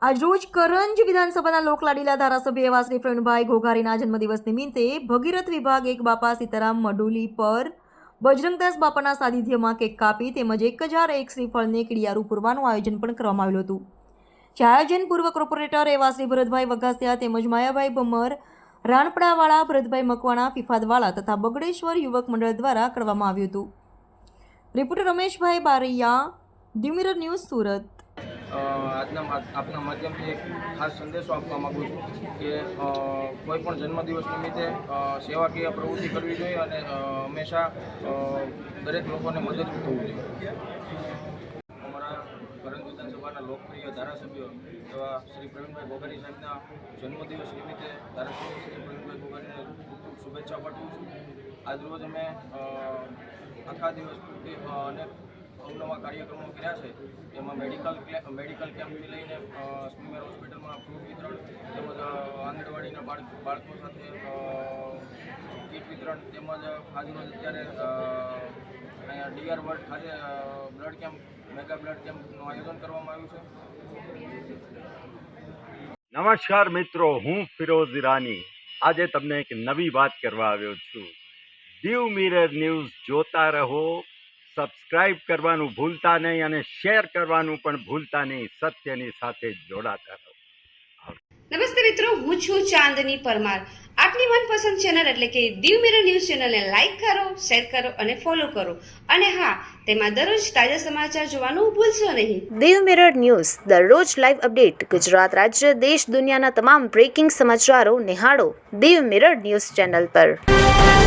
આજરોજ કરંજ વિધાનસભાના લોકલાડીલા ધારાસભ્ય એવા શ્રી પ્રવીણભાઈ ઘોઘારીના જન્મદિવસ નિમિત્તે ભગીરથ વિભાગ 1 બાપા સીતારામ મડુલી પર બજરંગદાસ બાપાના સાનિધ્યમાં કેક કાપી તેમજ 1001 શ્રીફળને કીડિયારું પૂરવાનું આયોજન પણ કરવામાં આવ્યું હતું. જે આયોજન પૂર્વ કોર્પોરેટર એવા શ્રી ભરતભાઈ વઘાસિયા તેમજ માયાભાઈ ભમર, રાણપડાવાળા, ભરતભાઈ મકવાણા, ફિફાદવાળા તથા બગડેશ્વર યુવક મંડળ દ્વારા કરવામાં આવ્યું હતું. Reporter Rameshbhai Baraiya, Diu mirror news, Surat. આપના માધ્યમથી એક ખાસ સંદેશો આપવા માગું છું કે કોઈ પણ જન્મદિવસ નિમિત્તે સેવાકીય પ્રવૃત્તિ કરવી જોઈએ અને હંમેશા દરેક લોકોને મદદરૂપ થવું જોઈએ. અમારા કરંજ વિધાનસભાના લોકપ્રિય ધારાસભ્ય એવા શ્રી પ્રવીણભાઈ ઘોઘારી સાહેબના જન્મદિવસ નિમિત્તે ધારાસભ્ય શ્રી પ્રવીણભાઈ ઘોઘારીને ખૂબ ખૂબ શુભેચ્છા પાઠવું છું. આજરોજ અમે આખા દિવસ પૂરતી અનેક અવનવા કાર્યક્રમો કર્યા છે. એમાં મેડિકલ કેમ્પથી લઈને સ્મીમેર હોસ્પિટલમાં ફ્રૂટ વિતરણ તેમજ આંગણવાડીના બાળકો સાથે કીટ વિતરણ તેમજ આજરોજ અત્યારે અહીંયા ડીઆર વર્લ્ડ ખાતે બ્લડ કેમ્પ, મેગા બ્લડ કેમ્પનું આયોજન કરવામાં આવ્યું છે. નમસ્કાર મિત્રો, હું ફિરોઝ ઈરાની આજે તમને એક નવી વાત કરવા આવ્યો છું. દીવ મિરર ન્યૂઝ જોતા રહો, સબસ્ક્રાઇબ કરવાનું ભૂલતા નહીં અને શેર કરવાનું પણ ભૂલતા નહીં. સત્યની સાથે જોડાતા રહો. નમસ્તે મિત્રો, હું છું ચાંદની પરમાર. આપની મનપસંદ ચેનલ એટલે કે દીવ મિરર ન્યૂઝ ચેનલને લાઈક કરો, શેર કરો અને ફોલો કરો. અને હા, તેમાં દરરોજ તાજા સમાચાર જોવાનું ભૂલશો નહીં. દીવ મિરર ન્યૂઝ દરરોજ લાઈવ અપડેટ ગુજરાત રાજ્ય, દેશ, દુનિયાના તમામ બ્રેકિંગ સમાચારો નિહાળો દીવ મિરર ન્યૂઝ ચેનલ પર.